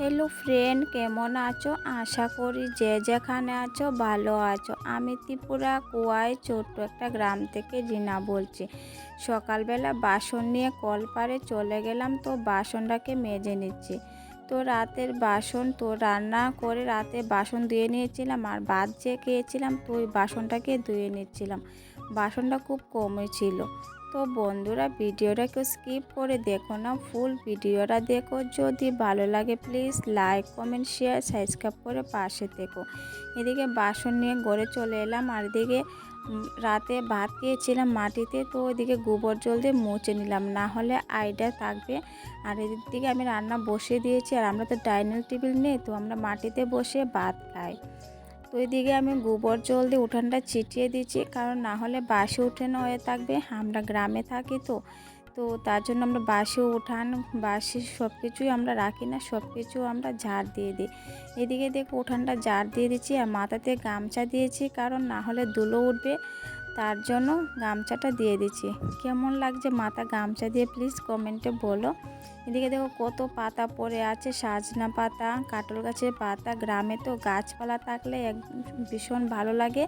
Hello friend, কেমন আছো? আশা করি যে যেখানে আছো ভালো আছো। আমি ত্রিপুরা কুয়ায় ছোট্ট একটা গ্রাম থেকে রিনা বলছি। সকালবেলা বাসন নিয়ে কলপাড়ে চলে গেলাম, তো বাসনটাকে মেজে নিচ্ছি। তো রাতের বাসন তো রান্না করে রাতে বাসন ধুয়ে নিয়েছিলাম, আর ভাত যে খেয়েছিলাম তো ওই বাসনটাকে ধুয়ে নিচ্ছিলাম। বাসনটা খুব কমই ছিল। তো বন্ধুরা, ভিডিওটা কেউ স্কিপ করে দেখো না, ফুল ভিডিওটা দেখো। যদি ভালো লাগে please like comment share subscribe করে পাশে থেকো। এদিকে বাসন নিয়ে ঘরে চলে এলাম, আর এদিকে রাতে ভাত খেয়েছিলাম মাটিতে, তো ওইদিকে গোবর জল দিয়ে মুছে নিলাম, না হলে আইডিয়া থাকবে। আর এদিকে আমি রান্না বসিয়ে দিয়েছি, আর আমরা তো ডাইনিং টেবিল নেই, তো আমরা মাটিতে বসে ভাত খাই। তো এদিকে আমি গোবর জল দিয়ে উঠানটা ছিটিয়ে দিচ্ছি, কারণ না হলে বাসি উঠান হয়ে থাকবে। আমরা গ্রামে থাকি, তো তার জন্য আমরা বাসি উঠান বাসি সব কিছুই আমরা রাখি না, সব কিছু আমরা ঝাড় দিয়ে দিই। এদিকে দেখো উঠানটা ঝাড় দিয়ে দিচ্ছি, আর মাথাতে গামছা দিয়েছি, কারণ না হলে ধুলো উঠবে, তার জন্য গামছাটা দিয়ে দিচ্ছি। কেমন লাগছে মাথা গামছা দিয়ে প্লিজ কমেন্টে বলো। এদিকে দেখো কত পাতা পড়ে আছে, সাজনা পাতা, কাটল গাছের পাতা। গ্রামে তো গাছপালা থাকলে ভীষণ ভালো লাগে,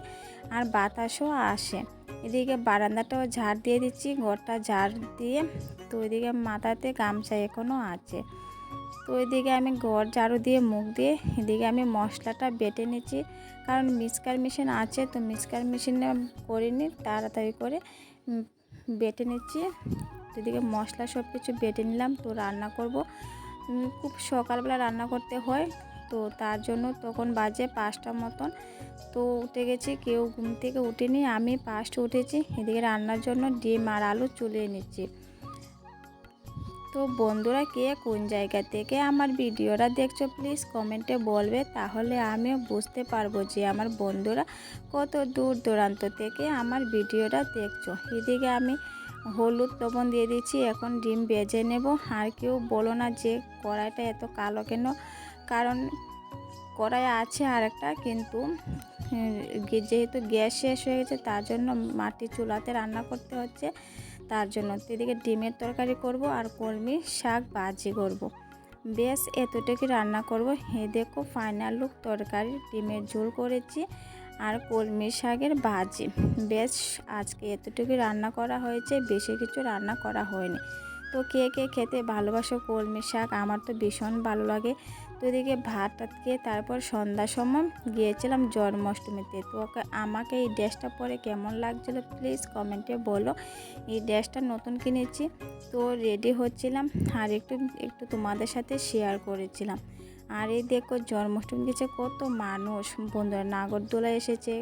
আর বাতাসও আসে। এদিকে বারান্দাটাও ঝাড় দিয়ে দিচ্ছি, ঘরটা ঝাড় দিয়ে। তো এদিকে মাথাতে গামছা এখনও আছে। তো এদিকে আমি ঘর ঝাড়ু দিয়ে মুখ দিয়ে এদিকে আমি মশলাটা বেটে নিচ্ছি, কারণ মিক্সার মেশিন আছে, তো মিক্সার মেশিনে করিনি, তাড়াতাড়ি করে বেটে নিচ্ছি। এদিকে মশলা সব কিছু বেটে নিলাম, তো রান্না করব। খুব সকালবেলা রান্না করতে হয়, তো তার জন্য তখন বাজে 5টা মতন। তো উঠে গেছি, কেউ ঘুম থেকে উঠেনি, আমি ফার্স্ট উঠেছি। এদিকে রান্নার জন্য ডিম আর আলু চুলিয়ে নিচ্ছি। তো বন্ধুরা, কে কোন জায়গা থেকে আমার ভিডিওটা দেখছো প্লিজ কমেন্টে বলবে, তাহলে আমিও বুঝতে পারবো যে আমার বন্ধুরা কত দূর দূরান্ত থেকে আমার ভিডিওটা দেখছো। এদিকে আমি হলুদ লবণ দিয়ে দিচ্ছি, এখন ডিম ভেজে নেব। আর কেউ বলো না যে কড়াইটা এত কালো কেন, কারণ কড়াই আছে আর একটা, কিন্তু যেহেতু গ্যাস শেষ হয়ে গেছে তার জন্য মাটির চুলাতে রান্না করতে হচ্ছে, তার জন্য। এদিকে ডিমের তরকারি করব, আর কলমি শাক ভাজি করব। বেশ এতটুকু রান্না করব। দেখো ফাইনাল লুক, তরকারি ডিমের ঝোল করেছি, আর কলমি শাকের ভাজি। বেশ আজকে এতটুকু রান্না করা হয়েছে, বেশি কিছু রান্না করা হয়নি। তো কে কে খেতে ভালোবাসো কলমি শাক? আমার তো ভীষণ ভালো লাগে। তো এদিকে ভাতটা খেয়ে তারপর সন্ধ্যার সময় গিয়েছিলাম জন্মাষ্টমীতে। তো আমাকে এই ড্রেসটা পরে কেমন লাগছিলো প্লিজ কমেন্টে বলো। এই ড্রেসটা নতুন কিনেছি, তো রেডি হচ্ছিলাম, আর একটু তোমাদের সাথে শেয়ার করেছিলাম। আর এই দেখো জন্মাষ্টমী গেছে, কত মানুষ, বন্ধুরা নাগরদোলা এসেছে।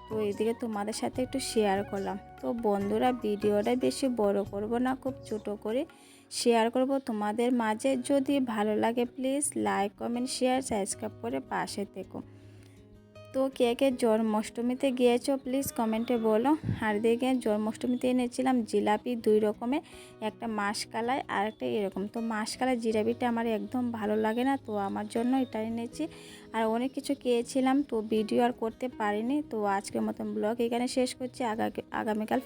তো এদিকে তোমাদের সাথে একটু শেয়ার করলাম। তো বন্ধুরা, ভিডিওটা বেশি বড় করব না, খুব ছোট করে শেয়ার করব তোমাদের মাঝে। যদি ভালো লাগে please like comment share subscribe করে পাশে থেকো। তো কে কে জন্মাষ্টমীতে গিয়েছো প্লিজ কমেন্টে বলো। আর দেখে জন্মাষ্টমীতে এনেছিলাম জিলাপি 2 রকমের, একটা মাসকালাই আর একটা এরকম। তো মাসকালাই জিলাপিটা আমার একদম ভালো লাগে না, তো আমার জন্য এটা এনেছি। আর অনেক কিছু খেয়েছিলাম, তো ভিডিও আর করতে পারিনি। তো আজকের মতন ব্লগ এখানে শেষ করছি, আগামীকাল